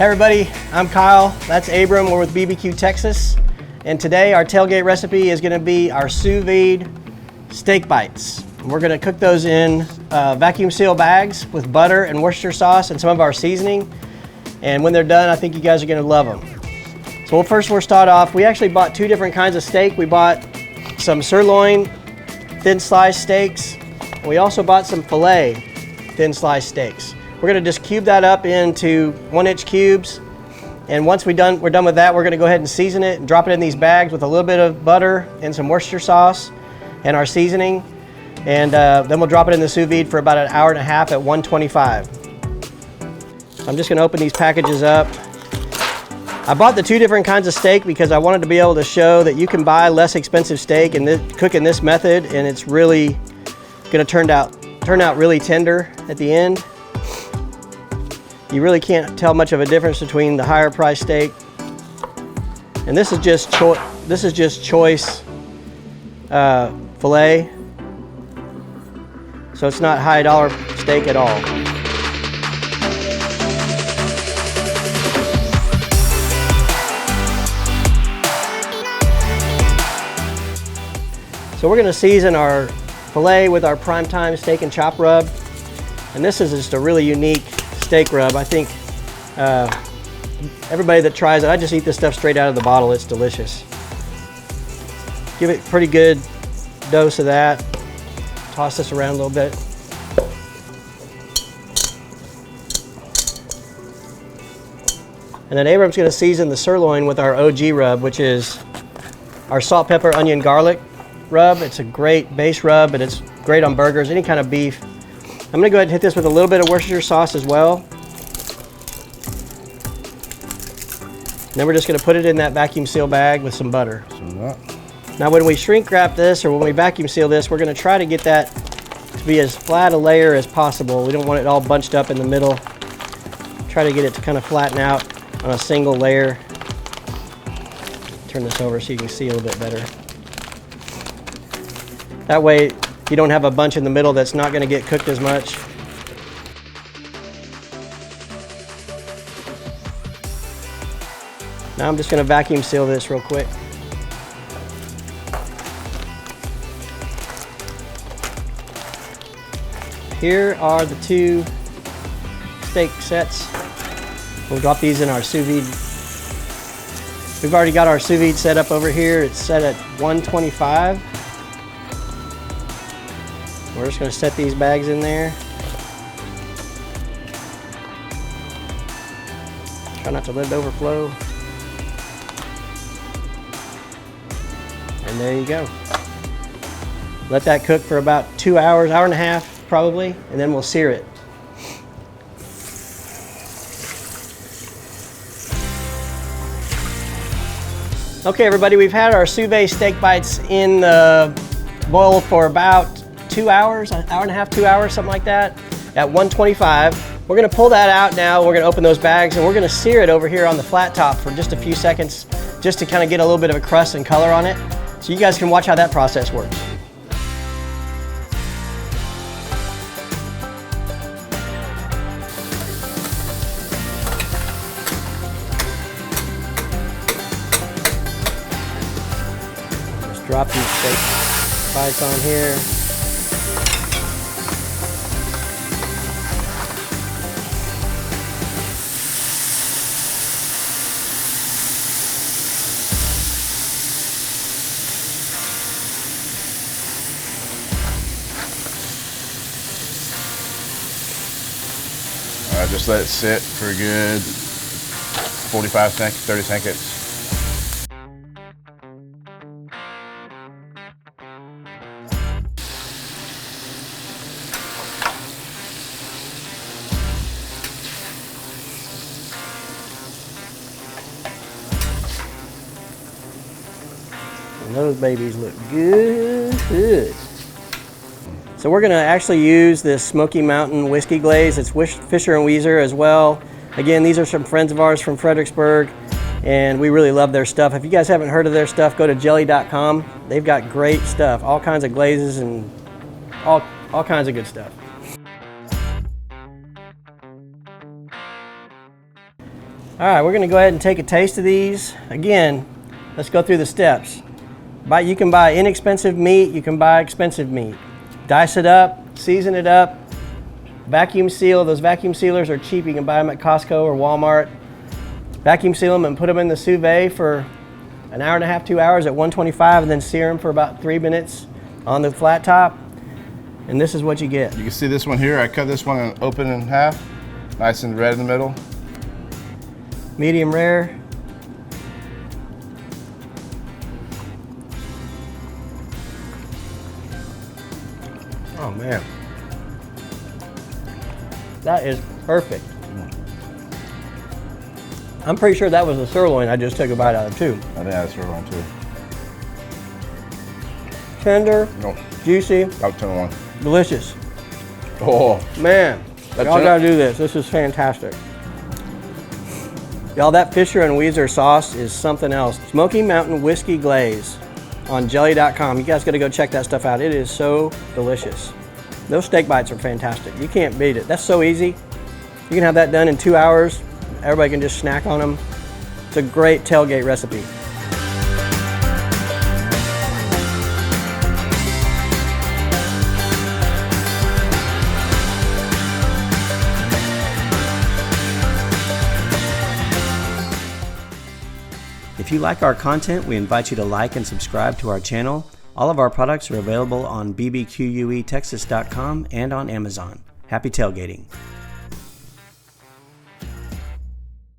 Hey everybody, I'm Kyle, that's Abram, we're with BBQ Texas, and today our tailgate recipe is going to be our sous vide steak bites. We're going to cook those in vacuum seal bags with butter and Worcestershire sauce and some of our seasoning, and when they're done I think you guys are going to love them. So first we'll start off, we actually bought two different kinds of steak. We bought some sirloin thin sliced steaks, and we also bought some filet thin sliced steaks. We're going to just cube that up into 1-inch cubes, and once we're done with that, we're going to go ahead and season it and drop it in these bags with a little bit of butter and some Worcestershire sauce and our seasoning, and then we'll drop it in the sous vide for about an hour and a half at 125. So I'm just going to open these packages up. I bought the two different kinds of steak because I wanted to be able to show that you can buy less expensive steak and cook in this method, and it's really going to turn out really tender at the end. You really can't tell much of a difference between the higher price steak, and this is just choice filet, so it's not high dollar steak at all. So we're going to season our filet with our primetime steak and chop rub, and this is just a really unique steak rub. I think everybody that tries it, I just eat this stuff straight out of the bottle. It's delicious. Give it a pretty good dose of that. Toss this around a little bit. And then Abram's going to season the sirloin with our OG rub, which is our salt, pepper, onion, garlic rub. It's a great base rub, and it's great on burgers, any kind of beef. I'm going to go ahead and hit this with a little bit of Worcestershire sauce as well. And then we're just going to put it in that vacuum seal bag with some butter. Now when we shrink wrap this, or when we vacuum seal this, we're going to try to get that to be as flat a layer as possible. We don't want it all bunched up in the middle. Try to get it to kind of flatten out on a single layer. Turn this over so you can see a little bit better. That way you don't have a bunch in the middle that's not going to get cooked as much. Now I'm just going to vacuum seal this real quick. Here are the two steak sets. We'll drop these in our sous vide. We've already got our sous vide set up over here. It's set at 125. We're just going to set these bags in there. Try not to let it overflow. And there you go. Let that cook for about 2 hours, hour and a half probably, and then we'll sear it. Okay everybody, we've had our sous vide steak bites in the boil for about 2 hours, an hour and a half, 2 hours, something like that, at 125. We're going to pull that out now. We're going to open those bags, and we're going to sear it over here on the flat top for just a few seconds, just to kind of get a little bit of a crust and color on it, so you guys can watch how that process works. Just drop these steak bites on here. Just let it sit for a good 45 seconds, 30 seconds. And those babies look good. So we're going to actually use this Smoky Mountain whiskey glaze. It's Fisher & Weezer as well. Again, these are some friends of ours from Fredericksburg, and we really love their stuff. If you guys haven't heard of their stuff, go to jelly.com. They've got great stuff, all kinds of glazes and all kinds of good stuff. All right, we're gonna go ahead and take a taste of these. Again, let's go through the steps. You can buy inexpensive meat, you can buy expensive meat. Dice it up, season it up, vacuum seal. Those vacuum sealers are cheap. You can buy them at Costco or Walmart. Vacuum seal them and put them in the sous vide for an hour and a half, 2 hours at 125, and then sear them for about 3 minutes on the flat top. And this is what you get. You can see this one here. I cut this one open in half, nice and red in the middle. Medium rare. Oh man, that is perfect. I'm pretty sure that was a sirloin I just took a bite out of too. I think that's sirloin too. Tender, Nope. juicy, About 10-1. delicious. Oh, Man, That's y'all it? gotta do this. This is fantastic. Y'all, that Fisher and Weezer sauce is something else. Smoky Mountain Whiskey Glaze on jelly.com. You guys gotta go check that stuff out. It is so delicious. Those steak bites are fantastic. You can't beat it. That's so easy. You can have that done in 2 hours. Everybody can just snack on them. It's a great tailgate recipe. If you like our content, we invite you to like and subscribe to our channel. All of our products are available on BBQUE TEXAS.com and on Amazon. Happy tailgating.